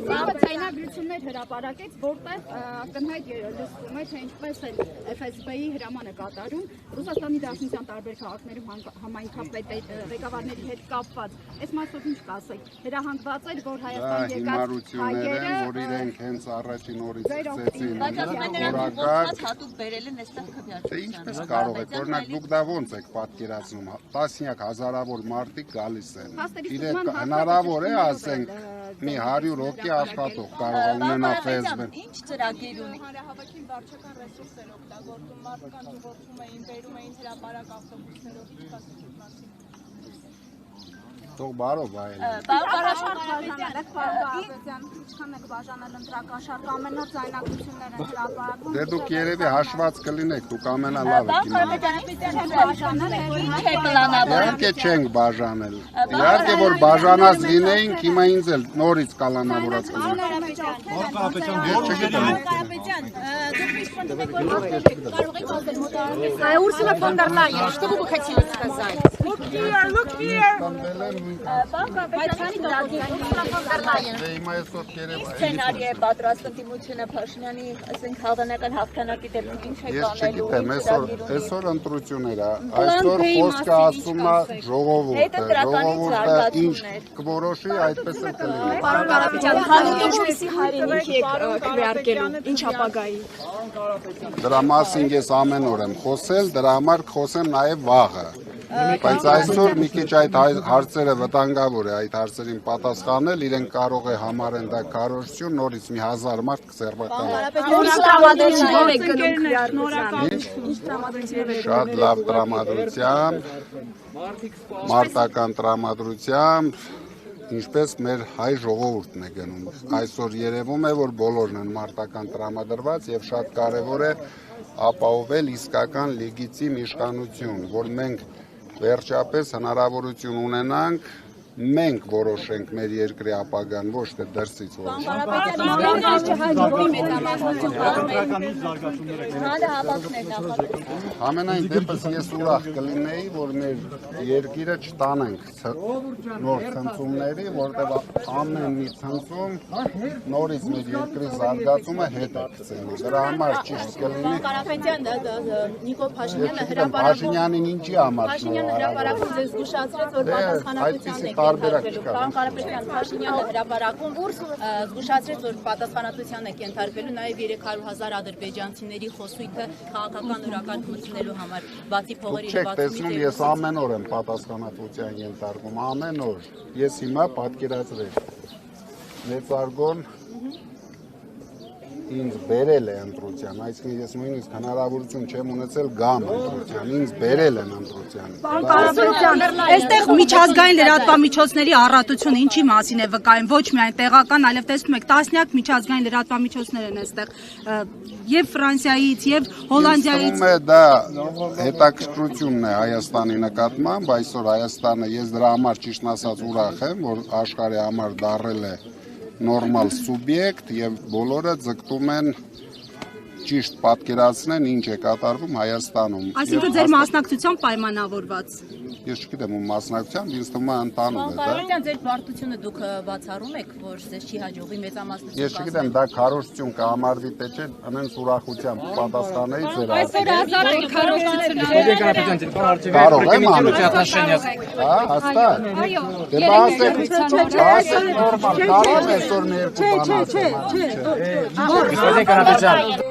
Ցայնագրություններ հրապարակեց, որտեղ ակնհայտ լսվում է, թե ինչպես է FSB-ի հրամանը կատարում Ռուսաստանի Դաշնության տարբեր քաղաքներում համայնքապետ ղեկավարների հետ կապված։ Այս մասով ինչ կասեք։ Հրահանգված էր, որ Հայաստան եկած հայերը, որ իրենք հենց առաջին օրից ծեցին։ Բայց հատուկ բերել են այստեղ քվեարկության։ Ինչպես կարող եք, օրինակ դուք դա ոնց եք պատկերացնում, տասնյակ հազարավոր մարդիկ գալիս են։ Իրենք հնարավոր է ասենք մի 100 հոգի աշխատող կարող է ունենա Facebook։ Ինչ ծրագիր ունի։ Հանրահավաքին վարչական ռեսուրսեր օգտագործում, մարդկանց ուղղորդում էին, բերում էին հրապարակ ավտոբուսներով, ինչ կասեք այդ մասին։ Թող բարով այլ։ Ինչքան եք բաժանել ընտրական շարք, ամեն օր ձայնագրություններ են հրապարակում։ Դե դուք երևի հաշված կլինեք, դուք ամենալավը Իհարկե չենք բաժանել։ Իհարկե որ բաժանած լինեինք, հիմա ինձ էլ նորից կալանավորած Урсула фон дер Лайен, что бы вы хотели сказать? Look here. Սցենարի է պատրաստում Տիմոթեյ Փաշինյանի, ասենք հավանական հաղթանակի դեպքում ինչ է Ես չգիտեմ, այսօր ընտրություններ է, այսօր խոսքը ասում է ժողովուրդը ինչ կորոշի, այդպես էլ կլինի։ Պարոն Կարապետյան, հանուն ինչպեսի հայրենիքի եք քվեարկելու, ինչ ապագայի։ Դրա մասին ես ամեն օր եմ խոսել, դրա համար կխոսեմ նաև վաղը։ Բայց այսօր մի քիչ այդ հարցերը վտանգավոր է այդ հարցերին պատասխանել, իրենք կարող է համարեն դա քարոզություն, նորից մի 1000 մարդ կսերբակալի։ Շատ լավ տրամադրությամբ, մարտական տրամադրությամբ, ինչպես մեր հայ ժողովուրդն է գնում։ Այսօր երևում է, որ բոլորն են մարտական տրամադրված եւ շատ կարեւոր է ապահովել իսկական լեգիտիմ իշխանություն, որ մենք վերջապես հնարավորություն ունենանք մենք որոշենք մեր երկրի ապագան, ոչ թե դրսից Ամենայն դեպս ես ուրախ կլինեի, որ մեր երկիրը չտանենք նոր ցնցումների, որտեղ ամեն մի ցնցում նորից մեր երկրի զարգացումը հետ է գցելու։ Դրա համար ճիշտ կլինի Կարապետյան, Նիկոլ Փաշինյանը Փաշինյանին ինչի համար հրապարակում ձեզ զգուշացրեց, որ պատասխանատվության եք ենթարկվելու։ Պարոն Կարապետյան, Փաշինյանը հրապարակում զգուշացրեց, որ պատասխանատվության եք ենթարկվելու նաև 300,000 ադրբեջանցիների խոսույթը քաղաքական օրակարգ մտցնելու համար, բացի փողերի Տեսնում ես ամեն օր եմ պատասխանատվության ենթարկվում, ամեն օր։ Ես հիմա պատկերացրեք։ Մեծարգոն ինձ բերել է ընտրության, այսինքն ես նույնիսկ հնարավորություն չեմ ունեցել գամ ընտրության, ինձ բերել են ընտրության։ Պարոն Կարապետյան, այստեղ միջազգային լրատվամիջոցների առատությունը ինչի մասին է վկայում, ոչ միայն տեղական, այլև տեսնում եք տասնյակ միջազգային լրատվամիջոցներ են այստեղ, եւ Ֆրանսիայից, եւ Հոլանդիայից։ Ում է դա հետաքրքրությունն է Հայաստանի նկատմամբ, այսօր Հայաստանը ես դրա համար ճիշտ ասած ուրախ եմ, որ աշխարհի համար դառել է նորմալ սուբյեկտ եւ բոլորը ձգտում են ճիշտ պատկերացնեն ինչ է կատարվում Հայաստանում։ Այսինքն ձեր մասնակցությամբ պայմանավորված։ Ես չգիտեմ ում մասնակցությամբ, ինձ թվում է ընդհանուր է դա։ Կարապետյան, ձեր պարտությունը դուք բացառում եք, որ ձեզ չի հաջողվի մեծամասնություն։ Ես չգիտեմ դա քարոզություն կհամարվի թե չէ, անենց ուրախությամբ պատասխանեի ձեր Կարող եմ անել։ Հա, հաստատ։ Դե բասեք նորմալ, կարող է այսօր մի երկու բան ասեմ։